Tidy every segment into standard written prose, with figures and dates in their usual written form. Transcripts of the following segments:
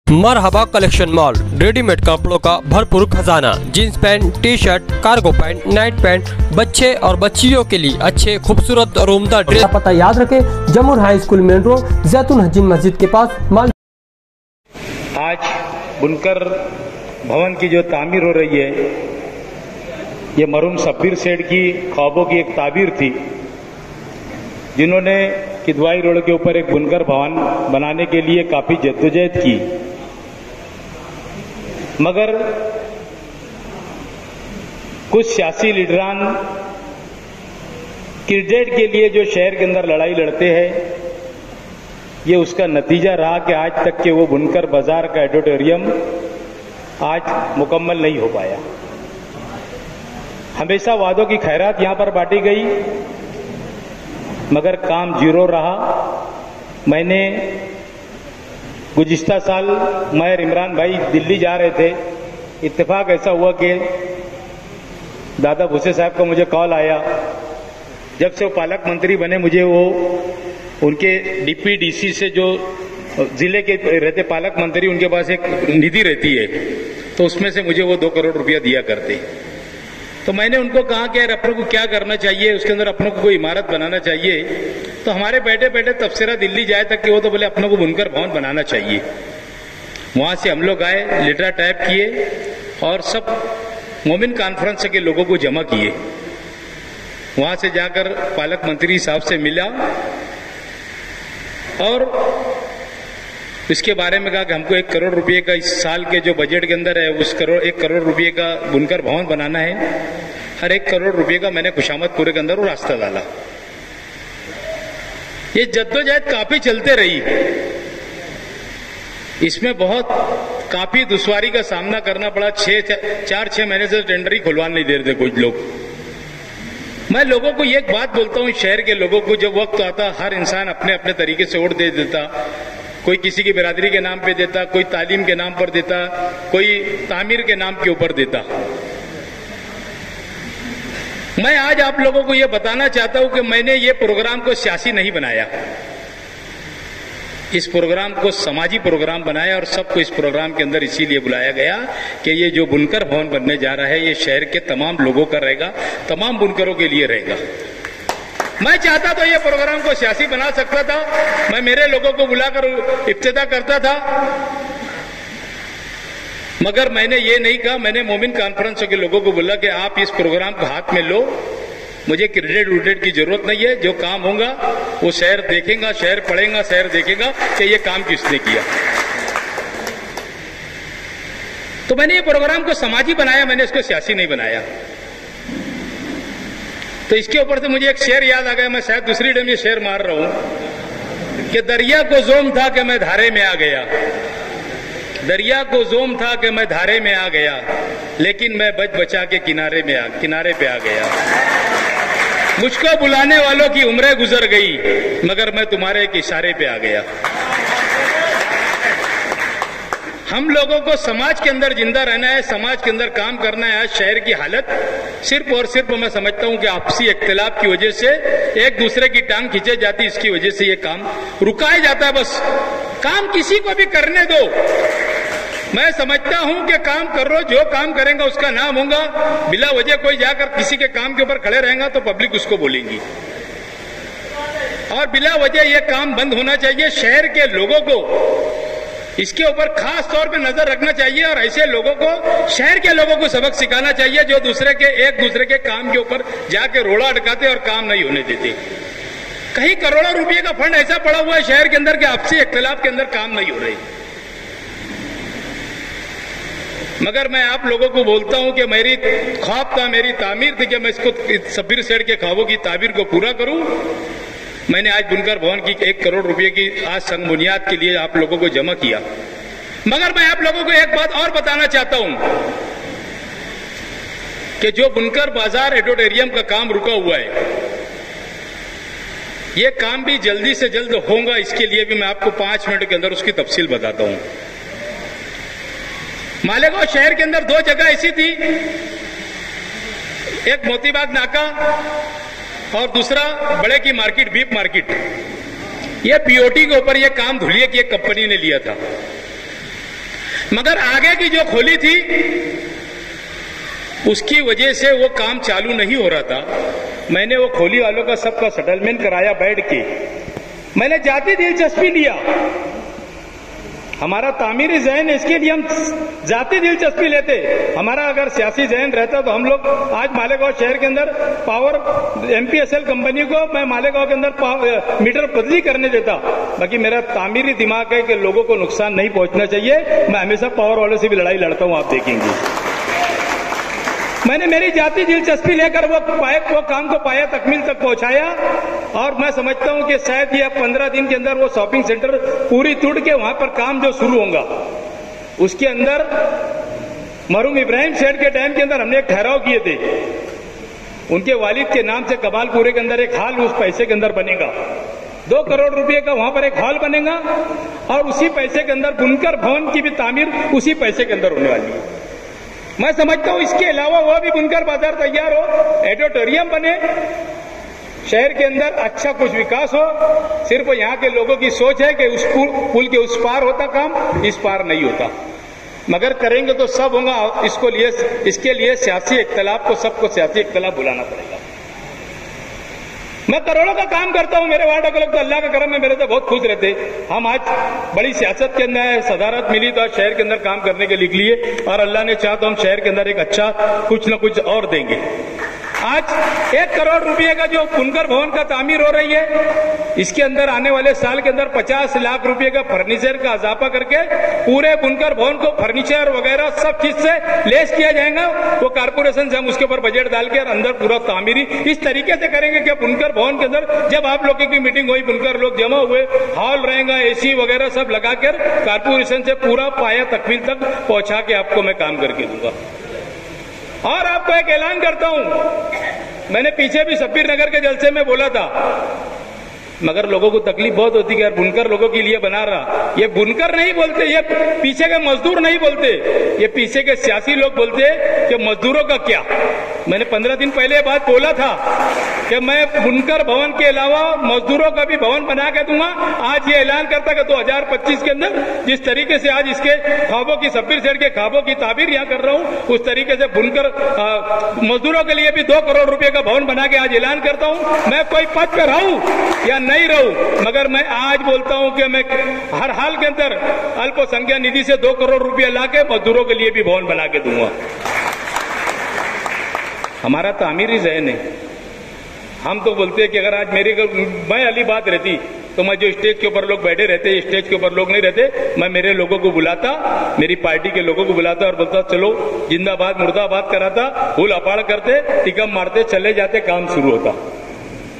मरहबा collection mall, readymade कपड़ों का भरपूर खजाना। Jeans pant, T shirt, cargo pant, night pant, बच्चे और बच्चियों के लिए अच्छे खूबसूरत और उम्दा ड्रेस। पता याद रखें, जमुर हाई स्कूल मेन रोड, जैतून हजीन मस्जिद के पास माल। आज बुनकर भवन की जो तामीर हो रही है, ये मरहूम शब्बीर सेठ की ख्वाबों की एक ताबीर थी, जिन्होंने किदवाई रोड के ऊपर एक बुनकर भवन बनाने के लिए काफी जद्दोजहद की, मगर कुछ सियासी लीडरान क्रिकेट के लिए जो शहर के अंदर लड़ाई लड़ते हैं, ये उसका नतीजा रहा कि आज तक के वो बुनकर बाजार का ऑडिटोरियम आज मुकम्मल नहीं हो पाया। हमेशा वादों की खैरात यहां पर बांटी गई, मगर काम जीरो रहा। मैंने गुज़िश्ता साल मैं इमरान भाई दिल्ली जा रहे थे, इत्तेफाक ऐसा हुआ कि दादा भूसे साहब का मुझे कॉल आया। जब से वो पालक मंत्री बने, मुझे वो उनके डीपीडीसी से जो जिले के रहते पालक मंत्री, उनके पास एक निधि रहती है, तो उसमें से मुझे वो 2 करोड़ रुपया दिया करते। तो मैंने उनको कहा कि यार अपनों को क्या करना चाहिए, उसके अंदर अपनों को कोई इमारत बनाना चाहिए। तो हमारे बैठे बैठे तबसरा दिल्ली जाए तक कि वो तो बोले अपनों को बुनकर भवन बनाना चाहिए। वहां से हम लोग आए, लेटर टाइप किए और सब मोमिन कॉन्फ्रेंस के लोगों को जमा किए। वहां से जाकर पालक मंत्री साहब से मिला और इसके बारे में कहा कि हमको 1 करोड़ रुपए का इस साल के जो बजट के अंदर है, उस 1 करोड़ रुपए का बुनकर भवन बनाना है। हर 1 करोड़ रुपए का मैंने खुशामदपुरे के अंदर वो रास्ता डाला। ये जद्दोजहद काफी चलते रही, इसमें बहुत काफी दुश्वारी का सामना करना पड़ा। 4-6 महीने से टेंडर ही खुलवा नहीं दे रहे थे कुछ लोग। मैं लोगों को एक बात बोलता हूं, शहर के लोगों को जब वक्त आता, हर इंसान अपने अपने तरीके से वोट दे देता। कोई किसी की बिरादरी के नाम पे देता, कोई तालीम के नाम पर देता, कोई तामीर के नाम के ऊपर देता। मैं आज आप लोगों को यह बताना चाहता हूं कि मैंने ये प्रोग्राम को सियासी नहीं बनाया, इस प्रोग्राम को समाजी प्रोग्राम बनाया और सबको इस प्रोग्राम के अंदर इसीलिए बुलाया गया कि ये जो बुनकर भवन बनने जा रहा है, ये शहर के तमाम लोगों का रहेगा, तमाम बुनकरों के लिए रहेगा। मैं चाहता तो ये प्रोग्राम को सियासी बना सकता था, मैं मेरे लोगों को बुलाकर इफ्तिताह करता था, मगर मैंने ये नहीं कहा। मैंने मोमिन कॉन्फ्रेंस के लोगों को बोला कि आप इस प्रोग्राम को हाथ में लो, मुझे क्रेडिट व्रेडिट की जरूरत नहीं है। जो काम होगा वो शहर देखेगा, शहर पढ़ेगा, शहर देखेगा कि ये काम किसने किया। तो मैंने ये प्रोग्राम को समाजी बनाया, मैंने इसको सियासी नहीं बनाया। तो इसके ऊपर से मुझे एक शेर याद आ गया, मैं शायद दूसरी टाइम ये शेर मार रहा हूं कि दरिया को जोम था कि मैं धारे में आ गया, दरिया को जोम था कि मैं धारे में आ गया, लेकिन मैं बच बचा के किनारे पे आ गया। मुझको बुलाने वालों की उम्रें गुजर गई, मगर मैं तुम्हारे एक इशारे पे आ गया। हम लोगों को समाज के अंदर जिंदा रहना है, समाज के अंदर काम करना है। आज शहर की हालत सिर्फ और सिर्फ मैं समझता हूं कि आपसी इख्तिलाफ की वजह से, एक दूसरे की टांग खींचे जाती, इसकी वजह से ये काम रुकाया जाता है। बस काम किसी को भी करने दो, मैं समझता हूं कि काम कर लो, जो काम करेंगे उसका नाम होगा। बिला वजह कोई जाकर किसी के काम के ऊपर खड़े रहेगा तो पब्लिक उसको बोलेंगी, और बिला वजह ये काम बंद होना चाहिए। शहर के लोगों को इसके ऊपर खास तौर पे नजर रखना चाहिए और ऐसे लोगों को, शहर के लोगों को सबक सिखाना चाहिए जो एक दूसरे के काम के ऊपर जाके रोड़ा अटकाते और काम नहीं होने देते। कहीं करोड़ों रुपए का फंड ऐसा पड़ा हुआ है शहर के अंदर कि आपसी इख्तिलाफ के अंदर काम नहीं हो रही। मगर मैं आप लोगों को बोलता हूं कि मेरी ख्वाब था, मेरी तामीर थी कि मैं इसको शब्बीर सेठ के ख्वाबों की ताबीर को पूरा करूं। मैंने आज बुनकर भवन की 1 करोड़ रुपए की आज संग बुनियाद के लिए आप लोगों को जमा किया। मगर मैं आप लोगों को एक बात और बताना चाहता हूं कि जो बुनकर बाजार ऑडिटोरियम का काम रुका हुआ है, यह काम भी जल्दी से जल्द होगा। इसके लिए भी मैं आपको 5 मिनट के अंदर उसकी तफसील बताता हूं। मालेगांव शहर के अंदर 2 जगह ऐसी थी, एक मोतीबाग नाका और दूसरा बड़े की मार्केट, बीप मार्केट। ये पीओटी के ऊपर ये काम धुलिया की एक कंपनी ने लिया था। मगर आगे की जो खोली थी उसकी वजह से वो काम चालू नहीं हो रहा था। मैंने वो खोली वालों का सबका सेटलमेंट कराया बैठ के। मैंने जाती दिलचस्पी लिया, हमारा तामीरी जहन, इसके लिए हम जाती दिलचस्पी लेते। हमारा अगर सियासी जहन रहता तो हम लोग आज मालेगांव शहर के अंदर पावर एमपीएसएल कंपनी को मैं मालेगांव के अंदर मीटर बदली करने देता। बाकी मेरा तामीरी दिमाग है कि लोगों को नुकसान नहीं पहुंचना चाहिए। मैं हमेशा पावर वालों से भी लड़ाई लड़ता हूं, आप देखेंगे। मैंने मेरी जाती दिलचस्पी लेकर वो काम को पाया तकमील तक पहुंचाया और मैं समझता हूं कि शायद ये 15 दिन के अंदर वो शॉपिंग सेंटर पूरी टूट के वहां पर काम जो शुरू होगा उसके अंदर मरहूम इब्राहिम सेठ के टाइम के अंदर हमने एक ठहराव किए थे। उनके वालिद के नाम से कबालपुरे के अंदर एक हॉल उस पैसे के अंदर बनेगा, 2 करोड़ रुपए का वहां पर एक हॉल बनेगा और उसी पैसे के अंदर बुनकर भवन की भी तामीर उसी पैसे के अंदर होने वाली है। मैं समझता हूं इसके अलावा वह भी बुनकर बाजार तैयार हो, एडिटोरियम बने, शहर के अंदर अच्छा कुछ विकास हो। सिर्फ यहां के लोगों की सोच है कि उस पुल के उस पार होता काम, इस पार नहीं होता। मगर करेंगे तो सब होगा। इसके लिए सियासी इख्तलाफ को, सबको सियासी इख्तलाफ बुलाना पड़ेगा। मैं करोड़ों का काम करता हूं, मेरे वार्ड के लोग तो अल्लाह का करम है, मेरे तो बहुत खुश रहते। हम आज बड़ी सियासत के अंदर सदारत मिली तो आज शहर के अंदर काम करने के लिए और अल्लाह ने चाहा तो हम शहर के अंदर एक अच्छा कुछ न कुछ और देंगे। आज 1 करोड़ रुपए का जो बुनकर भवन का तामीर हो रही है, इसके अंदर आने वाले साल के अंदर 50 लाख रुपए का फर्नीचर का इजाफा करके पूरे बुनकर भवन को फर्नीचर वगैरह सब चीज से लेस किया जाएगा। वो कारपोरेशन से हम उसके ऊपर बजट डाल के और अंदर पूरा तामीरी इस तरीके से करेंगे कि बुनकर भवन के अंदर जब आप लोगों की मीटिंग हुई, बुनकर लोग जमा हुए, हॉल रहेगा, एसी वगैरह सब लगाकर कारपोरेशन से पूरा पाया तकमील तक पहुंचा के आपको मैं काम करके दूंगा। और आपको एक ऐलान करता हूं, मैंने पीछे भी शब्बीर नगर के जलसे में बोला था, मगर लोगों को तकलीफ बहुत होती है यार, बुनकर लोगों के लिए बना रहा। ये बुनकर नहीं बोलते, ये पीछे के मजदूर नहीं बोलते, ये पीछे के सियासी लोग बोलते कि मजदूरों का क्या। मैंने 15 दिन पहले बात बोला था कि मैं बुनकर भवन के अलावा मजदूरों का भी भवन बना के दूंगा। आज ये ऐलान करता कि 2025 के अंदर जिस तरीके से आज इसके ख्वाबों की, शब्बीर सेठ के ख्वाबों की ताबीर यहां कर रहा हूं, उस तरीके से बुनकर मजदूरों के लिए भी 2 करोड़ रुपए का भवन बना के आज ऐलान करता हूं। मैं कोई पद पर रहूं या नहीं रहूं, मगर मैं आज बोलता हूं कि मैं हर हाल के अंदर अल्पसंख्यक निधि से 2 करोड़ रुपया लाके मजदूरों के लिए भी भवन बना के दूंगा। हमारा तामीरी जहन है। हम तो बोलते हैं कि अगर आज मैं अली बात रहती तो मैं जो स्टेज के ऊपर लोग बैठे रहते, स्टेज के ऊपर लोग नहीं रहते, मैं मेरे लोगों को बुलाता, मेरी पार्टी के लोगों को बुलाता और बोलता चलो जिंदाबाद मुर्दाबाद कराता, फूल अपाड़ करते, टिकम मारते, चले जाते, काम शुरू होता।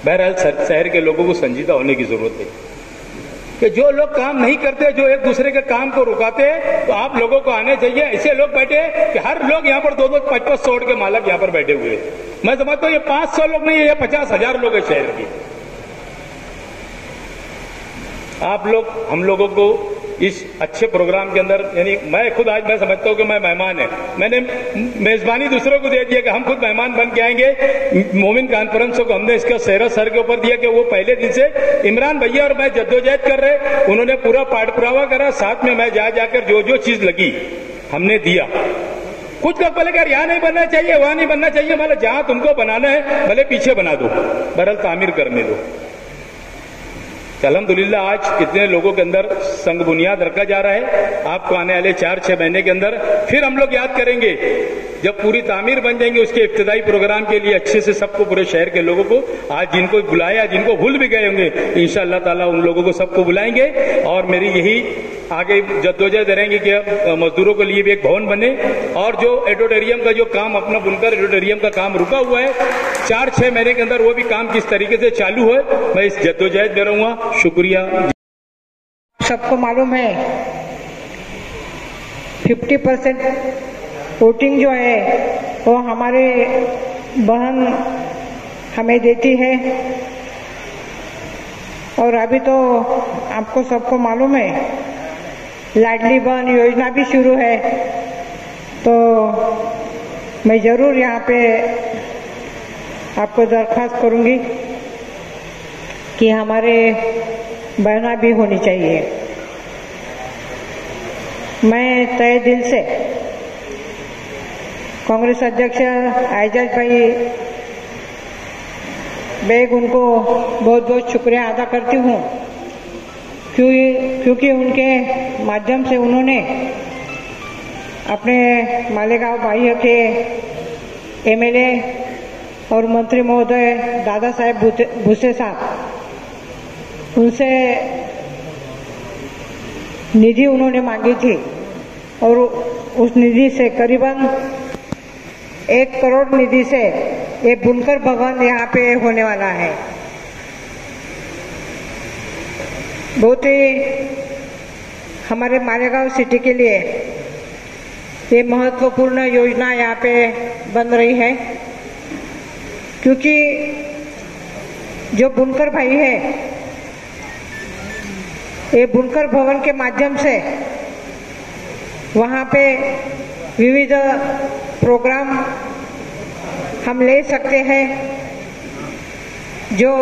बहरहाल शहर के लोगों को संजीदा होने की जरूरत है कि जो लोग काम नहीं करते, जो एक दूसरे के काम को रुकाते हैं, तो आप लोगों को आने चाहिए। ऐसे लोग बैठे कि हर लोग यहाँ पर 2-2, 5-5 के मालक यहाँ पर बैठे हुए हैं। मैं समझता हूँ ये 500 लोग नहीं है, ये 50,000 लोग है शहर के। आप लोग हम लोगों को इस अच्छे प्रोग्राम के अंदर, यानी मैं खुद आज मैं समझता हूं कि मैं मेहमान है, मैंने मेजबानी दूसरों को दे दिया कि हम खुद मेहमान बन के आएंगे। मोमिन कॉन्फ्रेंस को हमने इसका सेहरा सर के ऊपर दिया कि वो पहले दिन से इमरान भैया और मैं जद्दोजहद कर रहे, उन्होंने पूरा पाठ पुरावा करा, साथ में मैं जाकर जो चीज लगी हमने दिया। कुछ लोग बोले यार यहाँ नहीं बनना चाहिए, वहां नहीं बनना चाहिए, मतलब जहां तुमको बनाना है भले पीछे बना दो, बहरहाल तामीर करने दो। अल्हम्दुलिल्लाह आज कितने लोगों के अंदर संग बुनियाद रखा जा रहा है। आपको आने वाले 4-6 महीने के अंदर फिर हम लोग याद करेंगे, जब पूरी तामीर बन जाएंगे उसके इब्तिदाई प्रोग्राम के लिए अच्छे से सबको, पूरे शहर के लोगों को, आज जिनको बुलाया, जिनको भूल भी गए होंगे, इंशाअल्लाह ताला उन लोगों को सबको बुलाएंगे। और मेरी यही आगे जद्दोजहद रहेंगे कि मजदूरों के लिए भी एक भवन बने और जो एडिटोरियम का जो काम अपना बुनकर एडिटोरियम का काम रुका हुआ है 4-6 महीने के अंदर वो भी काम किस तरीके से चालू है, मैं इस जद्दोजहद में रहूंगा। शुक्रिया। सबको मालूम है 50% वोटिंग जो है वो हमारे बहन हमें देती है और अभी तो आपको सबको मालूम है लाडली बहन योजना भी शुरू है। तो मैं जरूर यहाँ पे आपको दरख्वास्त करूंगी कि हमारे बहना भी होनी चाहिए। मैं तहे दिल से कांग्रेस अध्यक्ष एजाज भाई बेग उनको बहुत बहुत शुक्रिया अदा करती हूँ, क्योंकि उनके माध्यम से उन्होंने अपने मालेगांव बाह्य के एमएलए और मंत्री महोदय दादा साहेब भुसे साहब, उनसे निधि उन्होंने मांगी थी और उस निधि से करीबन 1 करोड़ निधि से ये बुनकर भवन यहाँ पे होने वाला है। बहुत ही हमारे मालेगांव सिटी के लिए ये महत्वपूर्ण योजना यहाँ पे बन रही है, क्योंकि जो बुनकर भाई है ये बुनकर भवन के माध्यम से वहाँ पे विविध प्रोग्राम हम ले सकते हैं, जो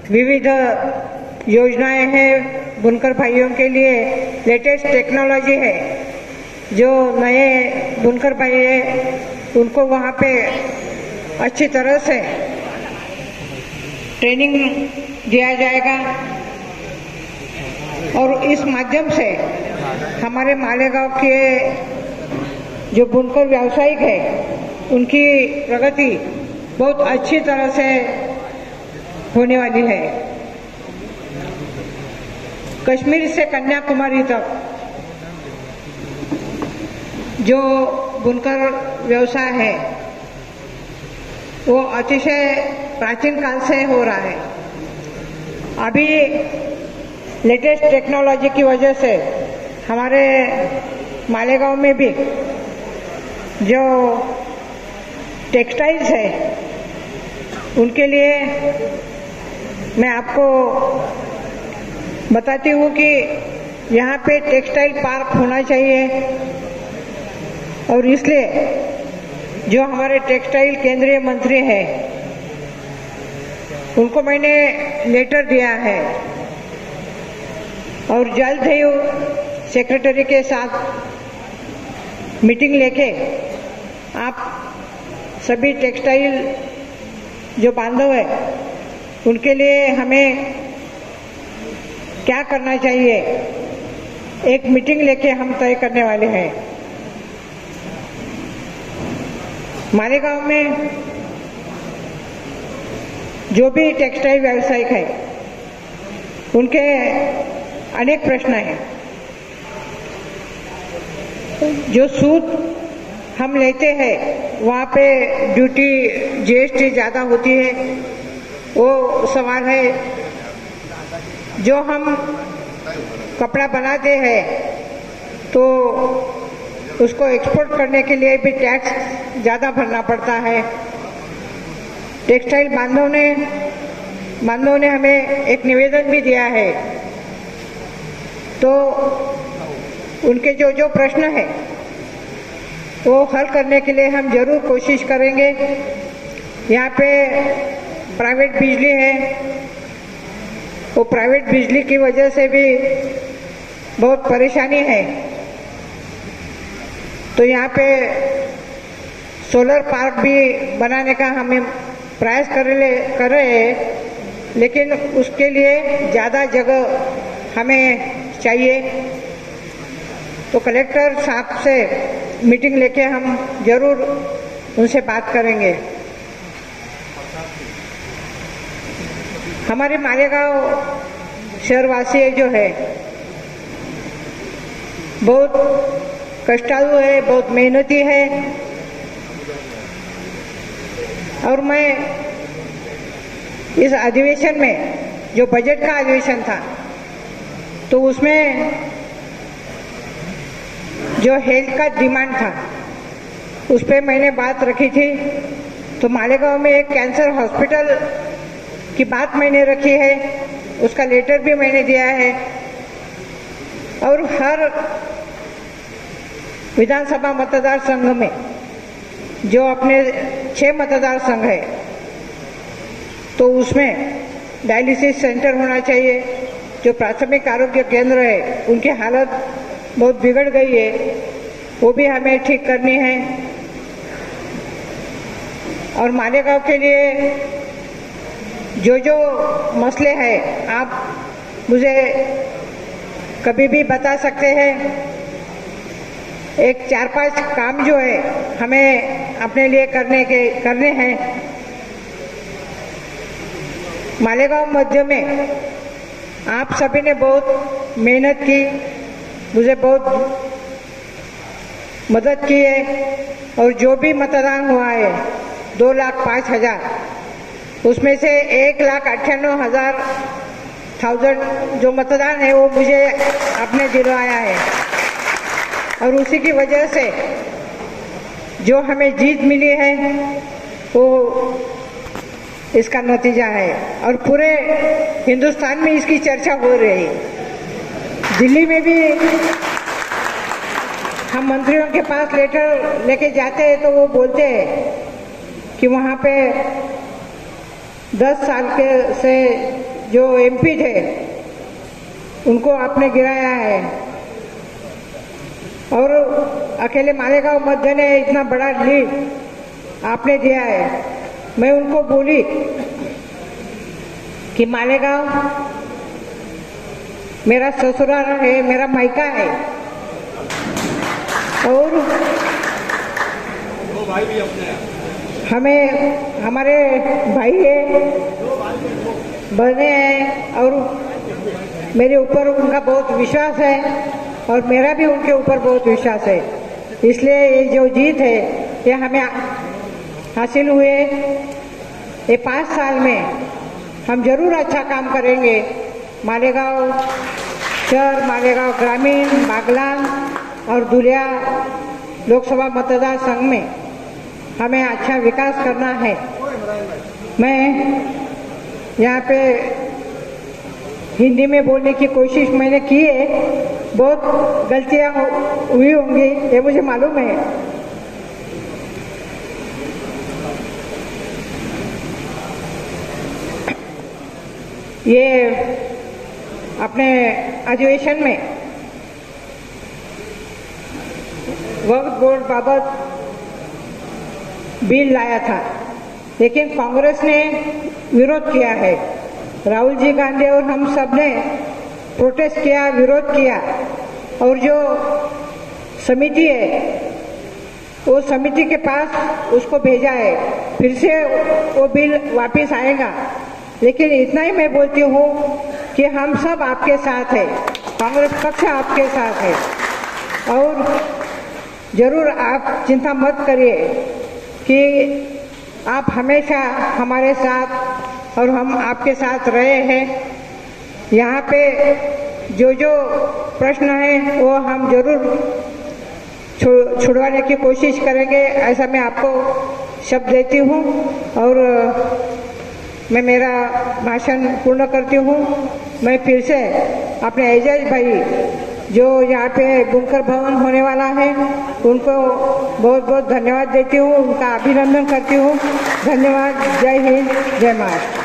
विविध योजनाएं हैं बुनकर भाइयों के लिए। लेटेस्ट टेक्नोलॉजी है, जो नए बुनकर भाई है उनको वहाँ पे अच्छी तरह से ट्रेनिंग दिया जाएगा और इस माध्यम से हमारे मालेगांव के जो बुनकर व्यावसायिक है उनकी प्रगति बहुत अच्छी तरह से होने वाली है। कश्मीर से कन्याकुमारी तक जो बुनकर व्यवसाय है वो अतिशय प्राचीन काल से हो रहा है। अभी लेटेस्ट टेक्नोलॉजी की वजह से हमारे मालेगांव में भी जो टेक्सटाइल्स है उनके लिए मैं आपको बताती हूँ कि यहाँ पे टेक्सटाइल पार्क होना चाहिए और इसलिए जो हमारे टेक्सटाइल केंद्रीय मंत्री हैं उनको मैंने लेटर दिया है और जल्द ही सेक्रेटरी के साथ मीटिंग लेके आप सभी टेक्सटाइल जो बांधव है उनके लिए हमें क्या करना चाहिए एक मीटिंग लेके हम तय करने वाले हैं। मालेगांव में जो भी टेक्सटाइल व्यावसायिक है उनके अनेक प्रश्न हैं। जो सूत हम लेते हैं वहाँ पे ड्यूटी जीएसटी ज़्यादा होती है, वो सवाल है। जो हम कपड़ा बनाते हैं तो उसको एक्सपोर्ट करने के लिए भी टैक्स ज़्यादा भरना पड़ता है। टेक्सटाइल बांधवों ने हमें एक निवेदन भी दिया है, तो उनके जो प्रश्न है वो हल करने के लिए हम जरूर कोशिश करेंगे। यहाँ पे प्राइवेट बिजली है, वो प्राइवेट बिजली की वजह से भी बहुत परेशानी है, तो यहाँ पे सोलर पार्क भी बनाने का हमें प्रयास कर रहे हैं, लेकिन उसके लिए ज़्यादा जगह हमें चाहिए। तो कलेक्टर साहब से मीटिंग लेके हम जरूर उनसे बात करेंगे। हमारे मालेगांव शहरवासी जो है बहुत कष्टालु है, बहुत मेहनती है, और मैं इस अधिवेशन में जो बजट का अधिवेशन था तो उसमें जो हेल्थ का डिमांड था उस पर मैंने बात रखी थी। तो मालेगांव में एक कैंसर हॉस्पिटल की बात मैंने रखी है, उसका लेटर भी मैंने दिया है, और हर विधानसभा मतदार संघ में जो अपने 6 मतदार संघ है तो उसमें डायलिसिस सेंटर होना चाहिए। जो प्राथमिक आरोग्य केंद्र है उनकी हालत बहुत बिगड़ गई है, वो भी हमें ठीक करनी है। और मालेगांव के लिए जो जो मसले हैं आप मुझे कभी भी बता सकते हैं। एक 4-5 काम जो है हमें अपने लिए करने हैं। मालेगांव मध्य में आप सभी ने बहुत मेहनत की, मुझे बहुत मदद की है। और जो भी मतदान हुआ है 2,05,000, उसमें से 1,98,000 जो मतदान है वो मुझे आपने दिलवाया है। और उसी की वजह से जो हमें जीत मिली है वो इसका नतीजा है। और पूरे हिंदुस्तान में इसकी चर्चा हो रही है। दिल्ली में भी हम मंत्रियों के पास लेटर लेके जाते हैं तो वो बोलते हैं कि वहाँ पे 10 साल के से जो एमपी थे उनको आपने गिराया है। और अकेले मालेगांव मध्य ने इतना बड़ा लीड आपने दिया है। मैं उनको बोली कि मालेगांव मेरा ससुराल है, मेरा मायका है। और हमें हमारे भाई है, बहने हैं और मेरे ऊपर उनका बहुत विश्वास है और मेरा भी उनके ऊपर बहुत विश्वास है। इसलिए ये जो जीत है ये हमें हासिल हुए। ये 5 साल में हम जरूर अच्छा काम करेंगे। मालेगांव शहर, मालेगांव ग्रामीण, बागलान और दुलिया लोकसभा मतदार संघ में हमें अच्छा विकास करना है। मैं यहाँ पे हिंदी में बोलने की कोशिश मैंने की है, बहुत गलतियाँ हुई होंगी ये मुझे मालूम है। ये अपने अधिवेशन में वक्फ बोर्ड बाबत बिल लाया था, लेकिन कांग्रेस ने विरोध किया है। राहुल जी गांधी और हम सब ने प्रोटेस्ट किया, विरोध किया। और जो समिति है वो समिति के पास उसको भेजा है, फिर से वो बिल वापस आएगा। लेकिन इतना ही मैं बोलती हूँ कि हम सब आपके साथ है, कांग्रेस पक्ष आपके साथ है। और जरूर आप चिंता मत करिए कि आप हमेशा हमारे साथ और हम आपके साथ रहे हैं। यहाँ पे जो जो प्रश्न है वो हम जरूर छुड़वाने की कोशिश करेंगे, ऐसा मैं आपको शब्द देती हूँ। और मैं मेरा भाषण पूर्ण करती हूँ। मैं फिर से अपने एजाज भाई जो यहाँ पे बुनकर भवन होने वाला है उनको बहुत बहुत धन्यवाद देती हूँ, उनका अभिनंदन करती हूँ। धन्यवाद। जय हिंद, जय महाराष्ट्र।